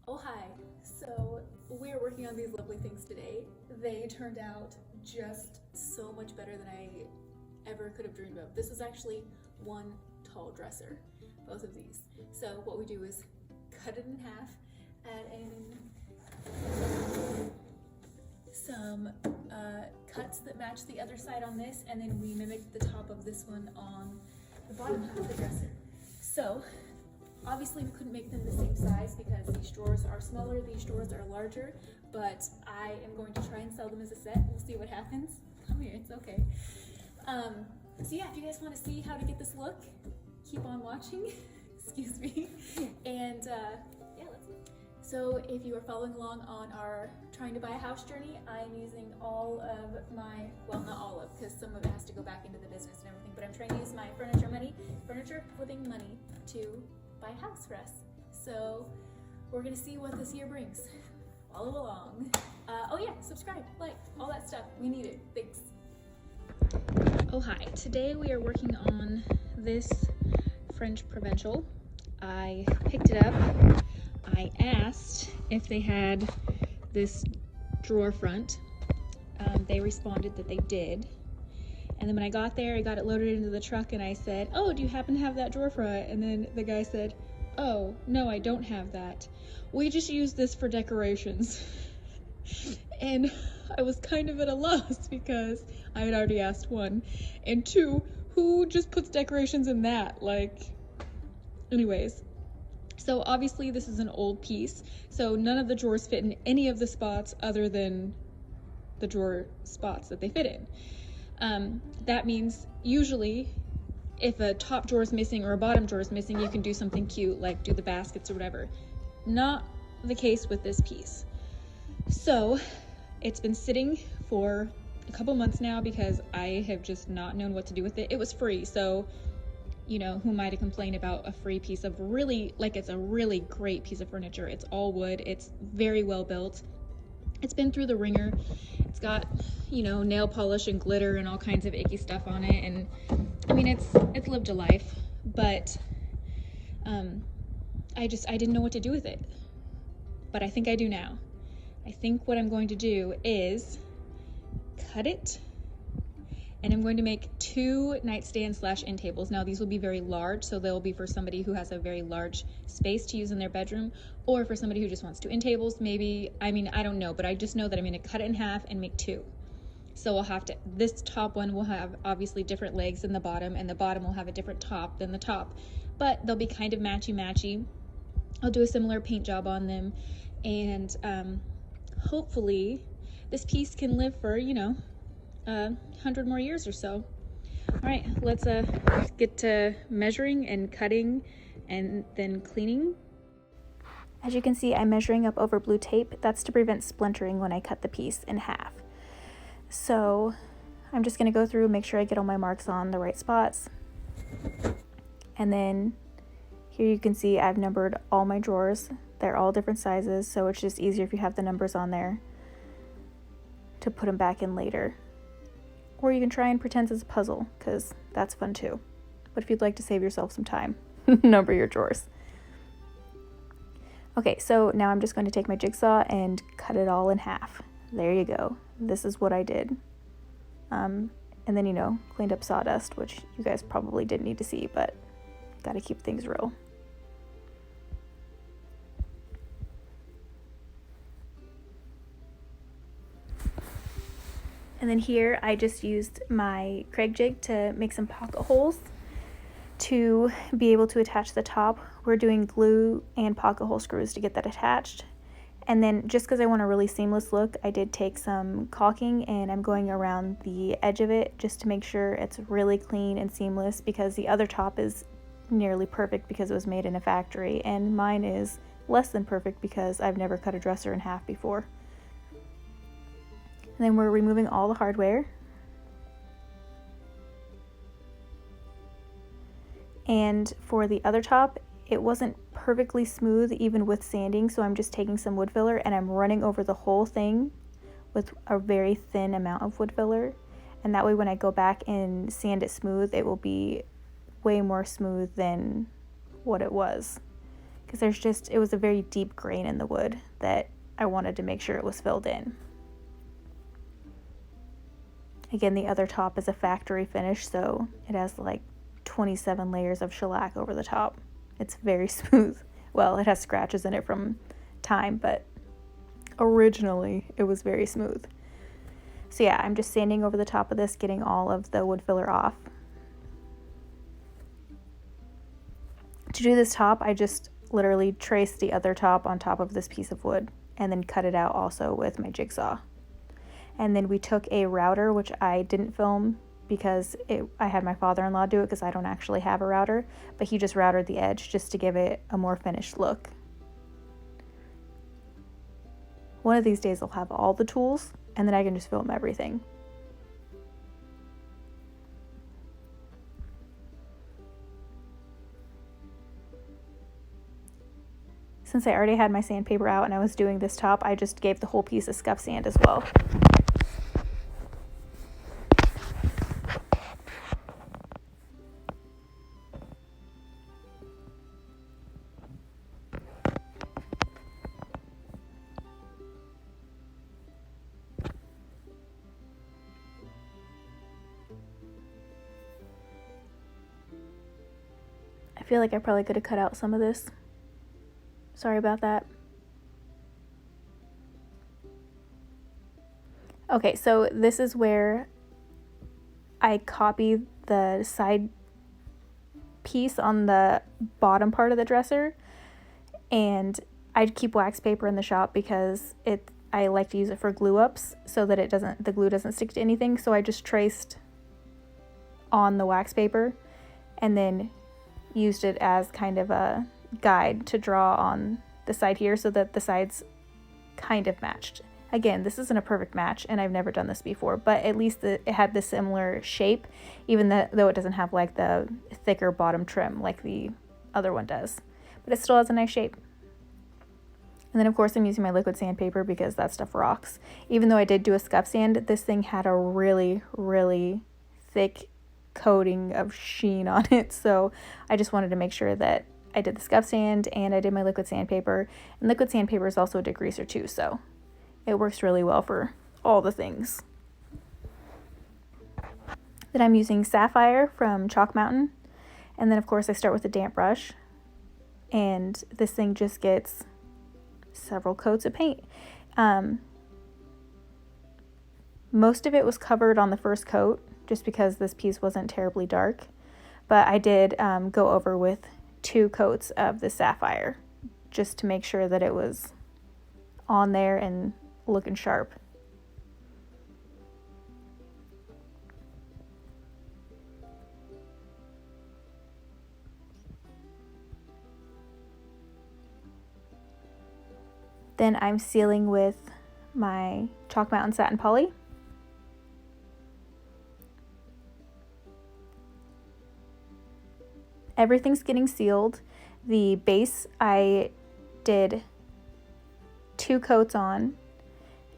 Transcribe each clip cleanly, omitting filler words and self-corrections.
Oh hi, so we're working on these lovely things today. They turned out just so much better than I ever could have dreamed of. This is actually one tall dresser, both of these. So what we do is cut it in half, add in some cuts that match the other side on this, and then we mimic the top of this one on the bottom half of the dresser. So obviously we couldn't make them the same size because these drawers are smaller, these drawers are larger, but I am going to try and sell them as a set. We'll see what happens. Come here, it's okay. So yeah, if you guys want to see how to get this look, keep on watching. Excuse me. And yeah, let's see. So if you are following along on our trying to buy a house journey, I'm using all of my, well, not all of, because some of it has to go back into the business and everything, but I'm trying to use my furniture flipping money to buy a house for us. So we're gonna see what this year brings. Follow along. Oh yeah, subscribe, like, all that stuff. We need it. Thanks. Oh hi. Today we are working on this French Provincial. I picked it up. I asked if they had this drawer front. They responded that they did. And then when I got there, I got it loaded into the truck and I said, "Oh, do you happen to have that drawer front?" And then the guy said, "Oh, no, I don't have that. We just use this for decorations." And I was kind of at a loss because I had already asked one. And two, who just puts decorations in that? Like, anyways. So obviously this is an old piece, so none of the drawers fit in any of the spots other than the drawer spots that they fit in. That means usually if a top drawer is missing or a bottom drawer is missing, you can do something cute, like do the baskets or whatever. Not the case with this piece. So it's been sitting for a couple months now because I have just not known what to do with it. It was free, so you know, who am I to complain about a free piece of really, like, it's a really great piece of furniture. It's all wood, it's very well built. It's been through the ringer. It's got, you know, nail polish and glitter and all kinds of icky stuff on it. And I mean, it's lived a life, but I didn't know what to do with it. But I think I do now. I think what I'm going to do is cut it, and I'm going to make 2 nightstands / end tables. Now these will be very large, so they'll be for somebody who has a very large space to use in their bedroom, or for somebody who just wants 2 end tables, maybe. I mean, I don't know, but I just know that I'm gonna cut it in half and make 2. So I'll have to, this top one will have obviously different legs than the bottom, and the bottom will have a different top than the top, but they'll be kind of matchy-matchy. I'll do a similar paint job on them, and hopefully this piece can live for, you know, 100 more years or so. All right, let's get to measuring and cutting and then cleaning. As you can see, I'm measuring up over blue tape. That's to prevent splintering when I cut the piece in half. So I'm just gonna go through, make sure I get all my marks on the right spots. And then here you can see I've numbered all my drawers. They're all different sizes, so it's just easier if you have the numbers on there to put them back in later. Or you can try and pretend it's a puzzle, because that's fun too. But if you'd like to save yourself some time, number your drawers. Okay, so now I'm just going to take my jigsaw and cut it all in half. There you go. This is what I did. And then, you know, cleaned up sawdust, which you guys probably didn't need to see, but gotta keep things real. And then here I just used my Craig jig to make some pocket holes to be able to attach the top. We're doing glue and pocket hole screws to get that attached. And then just because I want a really seamless look, I did take some caulking and I'm going around the edge of it just to make sure it's really clean and seamless, because the other top is nearly perfect because it was made in a factory, and mine is less than perfect because I've never cut a dresser in half before. And then we're removing all the hardware. And for the other top, it wasn't perfectly smooth even with sanding, so I'm just taking some wood filler and I'm running over the whole thing with a very thin amount of wood filler. And that way when I go back and sand it smooth, it will be way more smooth than what it was. because it was a very deep grain in the wood that I wanted to make sure it was filled in. Again, the other top is a factory finish, so it has like 27 layers of shellac over the top. It's very smooth. Well, it has scratches in it from time, but originally it was very smooth. So yeah, I'm just sanding over the top of this, getting all of the wood filler off. To do this top, I just literally traced the other top on top of this piece of wood and then cut it out also with my jigsaw. And then we took a router, which I didn't film because I had my father-in-law do it because I don't actually have a router, but he just routered the edge just to give it a more finished look. One of these days I'll have all the tools and then I can just film everything. Since I already had my sandpaper out and I was doing this top, I just gave the whole piece a scuff sand as well. I feel like I probably could have cut out some of this. Sorry about that. Okay, so this is where I copy the side piece on the bottom part of the dresser, and I keep wax paper in the shop because I like to use it for glue ups so that the glue doesn't stick to anything. So I just traced on the wax paper and then used it as kind of a guide to draw on the side here so that the sides kind of matched. Again, this isn't a perfect match and I've never done this before, but at least it had the similar shape, even though it doesn't have like the thicker bottom trim like the other one does, but it still has a nice shape. And then of course I'm using my liquid sandpaper because that stuff rocks. Even though I did do a scuff sand, this thing had a really, really thick coating of sheen on it, so I just wanted to make sure that I did the scuff sand and I did my liquid sandpaper, and liquid sandpaper is also a degreaser too, so it works really well for all the things. Then I'm using Sapphire from Chalk Mountain, and then of course I start with a damp brush, and this thing just gets several coats of paint. Most of it was covered on the first coat just because this piece wasn't terribly dark, but I did go over with 2 coats of the Sapphire just to make sure that it was on there and looking sharp. Then I'm sealing with my Chalk Mountain Satin Poly. Everything's getting sealed. The base I did 2 coats on,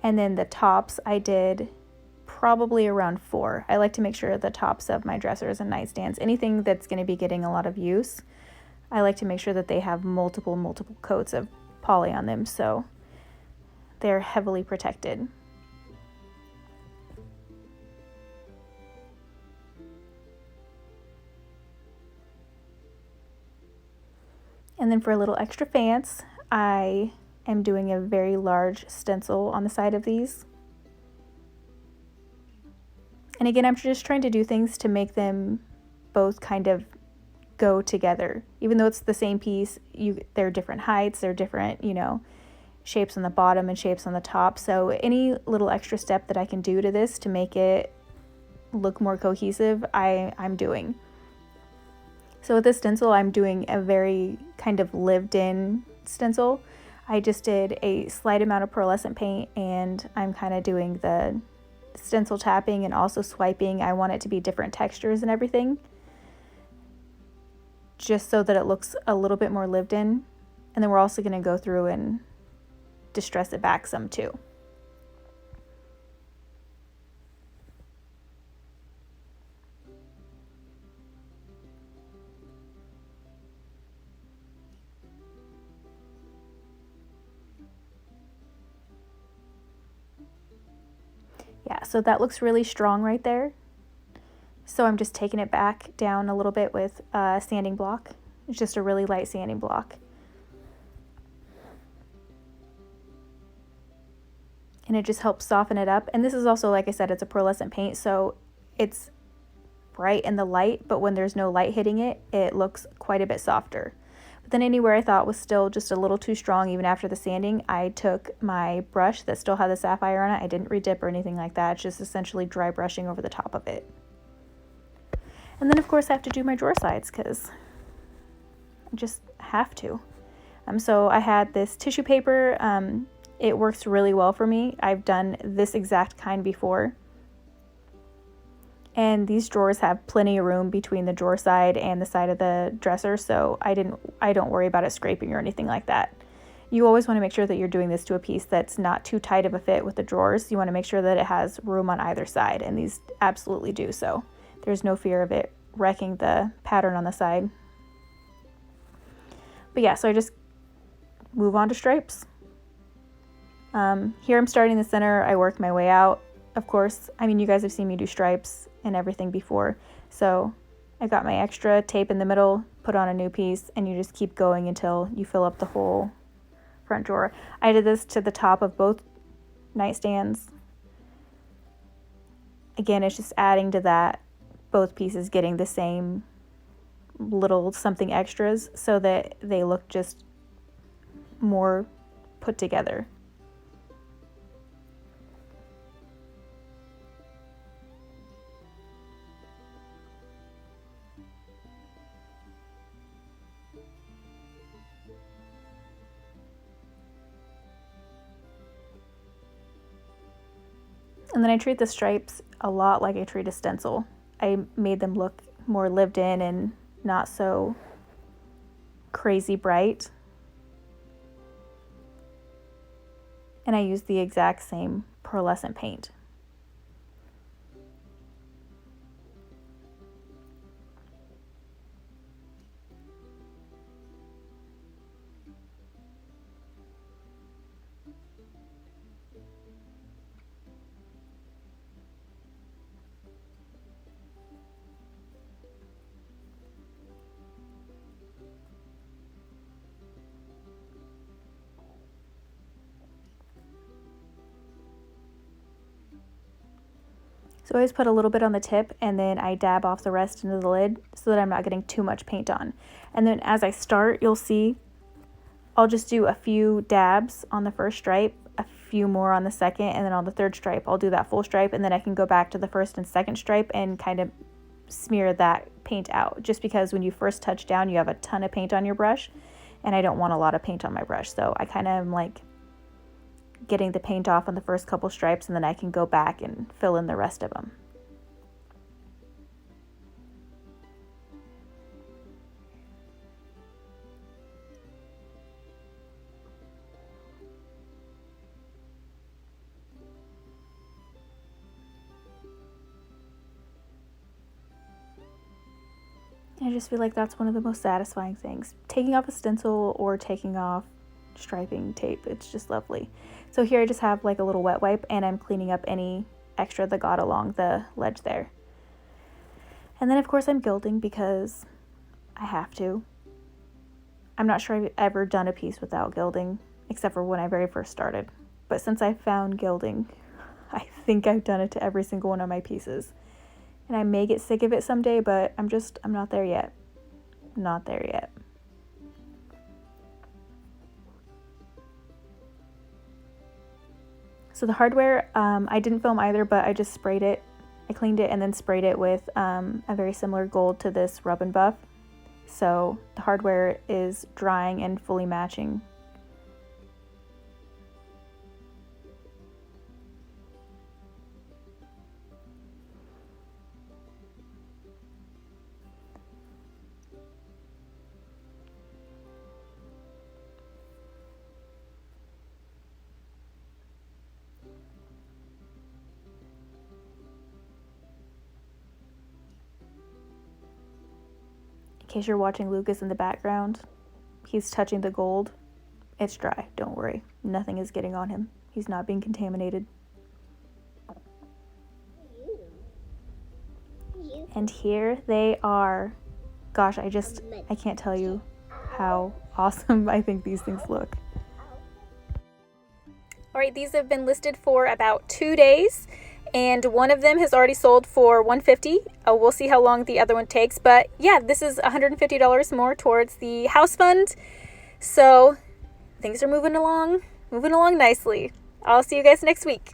and then the tops I did probably around 4. I like to make sure the tops of my dressers and nightstands, anything that's going to be getting a lot of use, I like to make sure that they have multiple coats of poly on them so they're heavily protected. And then for a little extra fancy, I am doing a very large stencil on the side of these. And again, I'm just trying to do things to make them both kind of go together. Even though it's the same piece, they're different heights, they're different, shapes on the bottom and shapes on the top. So any little extra step that I can do to this to make it look more cohesive, I'm doing. So with this stencil, I'm doing a very kind of lived-in stencil. I just did a slight amount of pearlescent paint, and I'm kind of doing the stencil tapping and also swiping. I want it to be different textures and everything, just so that it looks a little bit more lived in. And then we're also going to go through and distress it back some too. So that looks really strong right there. So I'm just taking it back down a little bit with a sanding block. It's just a really light sanding block. And it just helps soften it up. And this is also, like I said, it's a pearlescent paint, so it's bright in the light, but when there's no light hitting it, it looks quite a bit softer. But then anywhere I thought was still just a little too strong, even after the sanding, I took my brush that still had the sapphire on it. I didn't redip or anything like that. It's just essentially dry brushing over the top of it. And then of course I have to do my drawer sides because I just have to. So I had this tissue paper. It works really well for me. I've done this exact kind before. And these drawers have plenty of room between the drawer side and the side of the dresser, so I don't worry about it scraping or anything like that. You always want to make sure that you're doing this to a piece that's not too tight of a fit with the drawers. You want to make sure that it has room on either side, and these absolutely do so. There's no fear of it wrecking the pattern on the side. But yeah, so I just move on to stripes. Here I'm starting the center. I work my way out. Of course, I mean, you guys have seen me do stripes and everything before. So I've got my extra tape in the middle, put on a new piece, and you just keep going until you fill up the whole front drawer. I did this to the top of both nightstands. Again, it's just adding to that, both pieces getting the same little something extras so that they look just more put together. And then I treat the stripes a lot like I treat a stencil. I made them look more lived in and not so crazy bright. And I use the exact same pearlescent paint. So I always put a little bit on the tip and then I dab off the rest into the lid so that I'm not getting too much paint on. And then as I start, you'll see I'll just do a few dabs on the first stripe, a few more on the second, and then on the third stripe, I'll do that full stripe, and then I can go back to the first and second stripe and kind of smear that paint out. Just because when you first touch down, you have a ton of paint on your brush, and I don't want a lot of paint on my brush. So I kind of am like getting the paint off on the first couple stripes, and then I can go back and fill in the rest of them. I just feel like that's one of the most satisfying things. Taking off a stencil or taking off striping tape, it's just lovely. So here I just have like a little wet wipe and I'm cleaning up any extra that got along the ledge there. And then of course I'm gilding because I have to. I'm not sure I've ever done a piece without gilding, except for when I very first started. But since I found gilding, I think I've done it to every single one of my pieces. And I may get sick of it someday, but I'm not there yet. Not there yet. So the hardware, I didn't film either, but I just sprayed it. I cleaned it and then sprayed it with a very similar gold to this Rub and Buff. So the hardware is drying and fully matching. In case you're watching Lucas in the background, he's touching the gold. It's dry, don't worry. Nothing is getting on him. He's not being contaminated. And here they are. Gosh, I can't tell you how awesome I think these things look. All right, these have been listed for about 2 days, and one of them has already sold for $150. We'll see how long the other one takes, but yeah, this is $150 more towards the house fund. So things are moving along nicely. I'll see you guys next week.